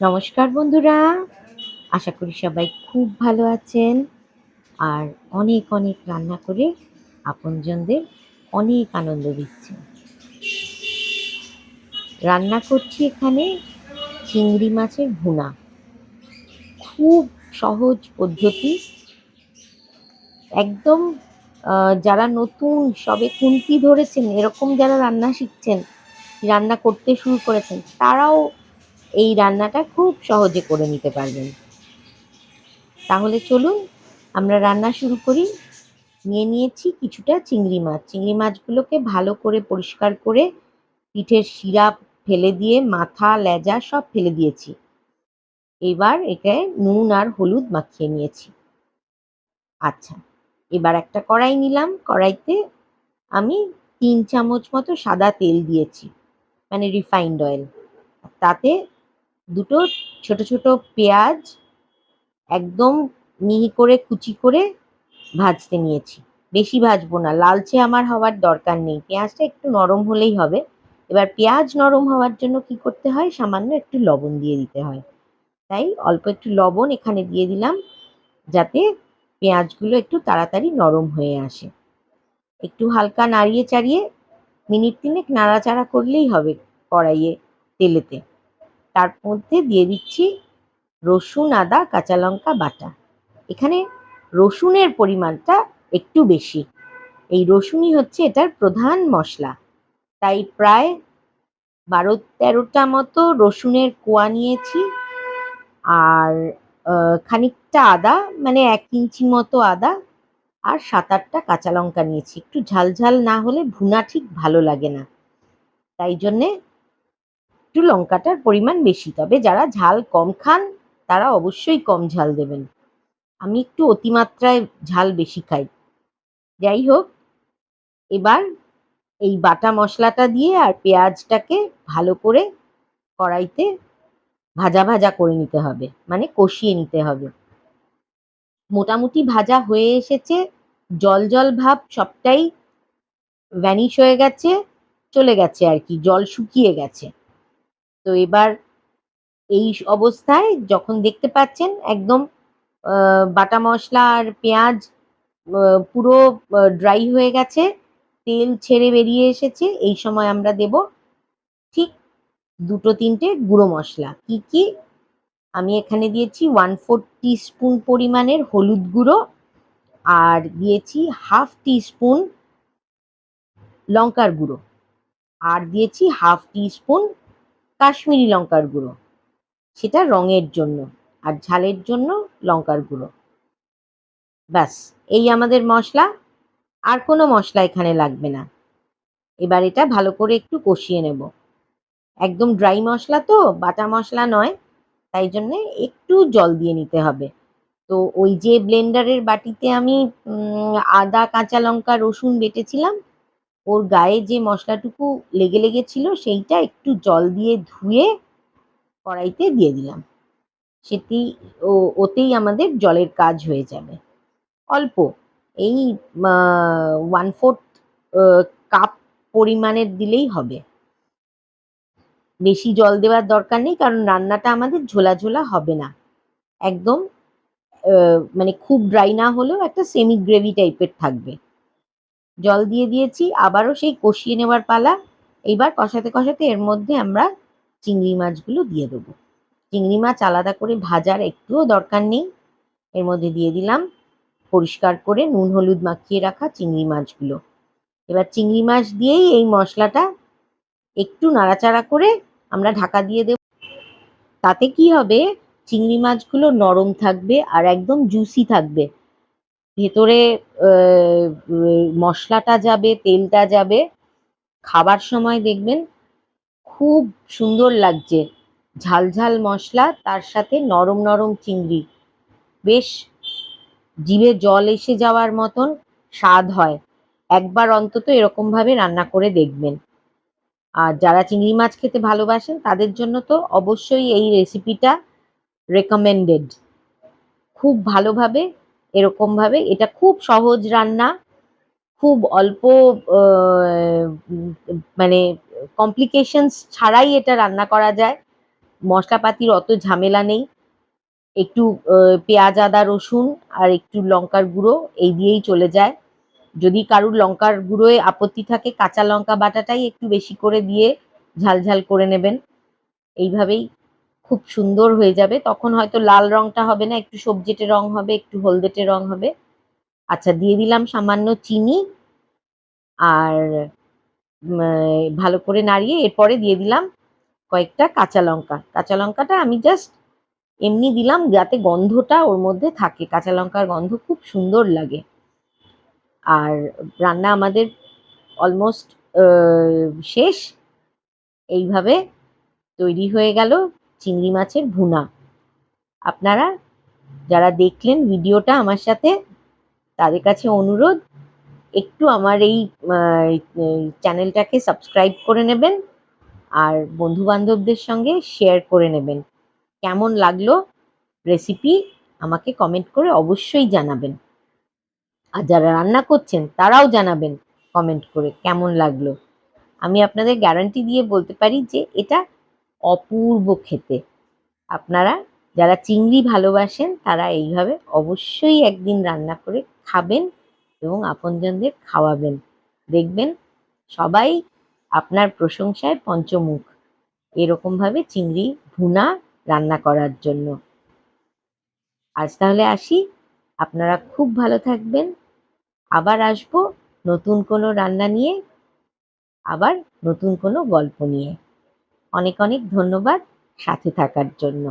নমস্কার বন্ধুরা, আশা করি সবাই খুব ভালো আছেন আর অনেক অনেক রান্না করে আপনজনদের অনেক আনন্দ দিচ্ছেন। রান্না করছি এখানে চিংড়ি মাছের ভুনা। খুব সহজ পদ্ধতি, একদম যারা নতুন সবে খুন্তি ধরেছেন এরকম যারা রান্না শিখছেন, রান্না করতে শুরু করেছেন, তারাও এই রান্নাটা খুব সহজে করে নিতে পারবেন। তাহলে চলুন আমরা রান্না শুরু করি। নিয়ে নিয়েছি কিছুটা চিংড়ি মাছ। চিংড়ি মাছগুলোকে ভালো করে পরিষ্কার করে পিঠের শিরা ফেলে দিয়ে মাথা লেজা সব ফেলে দিয়েছি। এবার একে নুন আর হলুদ মাখিয়ে নিয়েছি। আচ্ছা, এবার একটা কড়াই নিলাম। কড়াইতে আমি ৩ চামচ মতো সাদা তেল দিয়েছি, মানে রিফাইন্ড অয়েল। তাতে দুটো ছোট ছোট পেঁয়াজ একদম মিহি করে কুচি করে ভাজতে নিয়েছি। বেশি ভাজবো না, লালচে আমার হওয়ার দরকার নেই, পেঁয়াজটা একটু নরম হলেই হবে। এবার পেঁয়াজ নরম হওয়ার জন্য কি করতে হয়, সামান্য একটু লবণ দিয়ে দিতে হয়। তাই অল্প একটু লবণ এখানে দিয়ে দিলাম, যাতে পেঁয়াজগুলো একটু তাড়াতাড়ি নরম হয়ে আসে। একটু হালকা নাড়িয়ে চাড়িয়ে মিনিট তিনেক নাড়াচাড়া করলেই হবে কড়াইয়ে, তেলেতে। তার মধ্যে দিয়ে দিচ্ছি রসুন, আদা, কাঁচা লঙ্কা বাটা। এখানে রসুনের পরিমাণটা একটু বেশি। এই রসুনই হচ্ছে এটার প্রধান মশলা। তাই প্রায় ১২-১৩টা মতো রসুনের কোয়া নিয়েছি। আর খানিকটা আদা, মানে ১ ইঞ্চি মতো আদা, আর ৭-৮টা কাঁচা লঙ্কা নিয়েছি। একটু ঝাল ঝাল না হলে ভুনা ঠিক ভালো লাগে না, তাই জন্যে একটু লঙ্কাটার পরিমাণ বেশি। তবে যারা ঝাল কম খান তারা অবশ্যই কম ঝাল দেবেন। আমি একটু অতিমাত্রায় ঝাল বেশি খাই। যাই হোক, এবার এই বাটা মশলাটা দিয়ে আর পেঁয়াজটাকে ভালো করে কড়াইতে ভাজা ভাজা করে নিতে হবে, মানে কষিয়ে নিতে হবে। মোটামুটি ভাজা হয়ে এসেছে, জল জল ভাব সবটাই ভ্যানিশ হয়ে গেছে, চলে গেছে আর কি, জল শুকিয়ে গেছে। তো এবার এই অবস্থায় যখন দেখতে পাচ্ছেন একদম বাটা মশলা আর পেঁয়াজ পুরো ড্রাই হয়ে গেছে, তেল ছেড়ে বেরিয়ে এসেছে, এই সময় আমরা দেব ঠিক ২-৩টে গুঁড়ো মশলা। কি কি? আমি এখানে দিয়েছি 1/4 টিস্পুন পরিমাণের হলুদ গুঁড়ো, আর দিয়েছি 1/2 টিস্পুন লঙ্কার গুঁড়ো, আর দিয়েছি 1/2 টিস্পুন কাশ্মীরি লঙ্কার গুঁড়ো, সেটা রঙের জন্য, আর ঝালের জন্য লঙ্কার গুঁড়ো। ব্যাস, এই আমাদের মশলা। আর কোনো মশলা এখানে লাগবে না। এবার এটা ভালো করে একটু কষিয়ে নেব। একদম ড্রাই মশলা তো, বাটা মশলা নয়, তাই জন্যে একটু জল দিয়ে নিতে হবে। তো ওই যে ব্লেন্ডারের বাটিতে আমি আদা, কাঁচা লঙ্কা, রসুন বেটেছিলাম, ওর গায়ে যে মশলাটুকু লেগে লেগেছিল সেইটা একটু জল দিয়ে ধুয়ে কড়াইতে দিয়ে দিলাম। সেটি ওতেই আমাদের জলের কাজ হয়ে যাবে। অল্প, এই 1/4 কাপ পরিমাণের দিলেই হবে। বেশি জল দেওয়ার দরকার নেই, কারণ রান্নাটা আমাদের ঝোলা ঝোলা হবে না। একদম মানে খুব ড্রাই না হলেও একটা সেমি গ্রেভি টাইপের থাকবে। জল দিয়ে দিয়েছি, আবারও সেই কষিয়ে নেওয়ার পালা। এইবার কষাতে কষাতে এর মধ্যে আমরা চিংড়ি মাছগুলো দিয়ে দেবো। চিংড়ি মাছ আলাদা করে ভাজার একটুও দরকার নেই। এর মধ্যে দিয়ে দিলাম পরিষ্কার করে নুন হলুদ মাখিয়ে রাখা চিংড়ি মাছগুলো। এবার চিংড়ি মাছ দিয়েই এই মশলাটা একটু নাড়াচাড়া করে আমরা ঢাকা দিয়ে দেব। তাতে কি হবে, চিংড়ি মাছগুলো নরম থাকবে আর একদম জুসি থাকবে। ভেতরে মশলাটা যাবে, তেলটা যাবে। খাবার সময় দেখবেন খুব সুন্দর লাগছে। ঝাল ঝাল মশলা, তার সাথে নরম নরম চিংড়ি, বেশ জিভে জল এসে যাওয়ার মতন স্বাদ হয়। একবার অন্তত এরকম ভাবে রান্না করে দেখবেন। আর যারা চিংড়ি মাছ খেতে ভালোবাসেন তাদের জন্য তো অবশ্যই এই রেসিপিটা রেকমেন্ডেড। খুব ভালোভাবে এরকমভাবে, এটা খুব সহজ রান্না, খুব অল্প মানে কমপ্লিকেশনস ছাড়াই এটা রান্না করা যায়। মশলাপাতির অত ঝামেলা নেই। একটু পেঁয়াজ আদা রসুন আর একটু লঙ্কার গুঁড়ো এই দিয়েই চলে যায়। যদি কারুর লঙ্কার গুঁড়োয় আপত্তি থাকে কাঁচা লঙ্কা বাটাটাই একটু বেশি করে দিয়ে ঝাল ঝাল করে নেবেন। এইভাবেই খুব সুন্দর হয়ে যাবে। তখন হয়তো লাল রংটা হবে না, একটু সবজেটে রং হবে, একটু হলদেটে রং হবে। আচ্ছা, দিয়ে দিলাম সামান্য চিনি আর ভালো করে নাড়িয়ে এরপরে দিয়ে দিলাম কয়েকটা কাঁচা লঙ্কা। কাঁচা লঙ্কাটা আমি জাস্ট এমনি দিলাম যাতে গন্ধটা ওর মধ্যে থাকে, কাঁচা লঙ্কার গন্ধ খুব সুন্দর লাগে। আর রান্না আমাদের অলমোস্ট শেষ। এইভাবে তৈরি হয়ে গেল চিংড়ি মাছের ভুনা। আপনারা যারা দেখলেন ভিডিওটা আমার সাথে, তাদের কাছে অনুরোধ একটু আমার এই চ্যানেলটাকে সাবস্ক্রাইব করে নেবেন আর বন্ধু বান্ধবদের সঙ্গে শেয়ার করে নেবেন। কেমন লাগলো রেসিপি আমাকে কমেন্ট করে অবশ্যই জানাবেন। আর যারা রান্না করছেন তারাও জানাবেন কমেন্ট করে কেমন লাগলো। আমি আপনাদের গ্যারান্টি দিয়ে বলতে পারি যে এটা অপূর্ব খেতে। আপনারা যারা চিংড়ি ভালোবাসেন তারা এইভাবে অবশ্যই একদিন রান্না করে খাবেন এবং আপনজনদের খাওয়াবেন। দেখবেন সবাই আপনার প্রশংসায় পঞ্চমুখ এরকমভাবে চিংড়ি ভুনা রান্না করার জন্য। আজ তাহলে আসি, আপনারা খুব ভালো থাকবেন। আবার আসবো নতুন কোনো রান্না নিয়ে, আবার নতুন কোনো গল্প নিয়ে। অনেক অনেক ধন্যবাদ সাথে থাকার জন্য।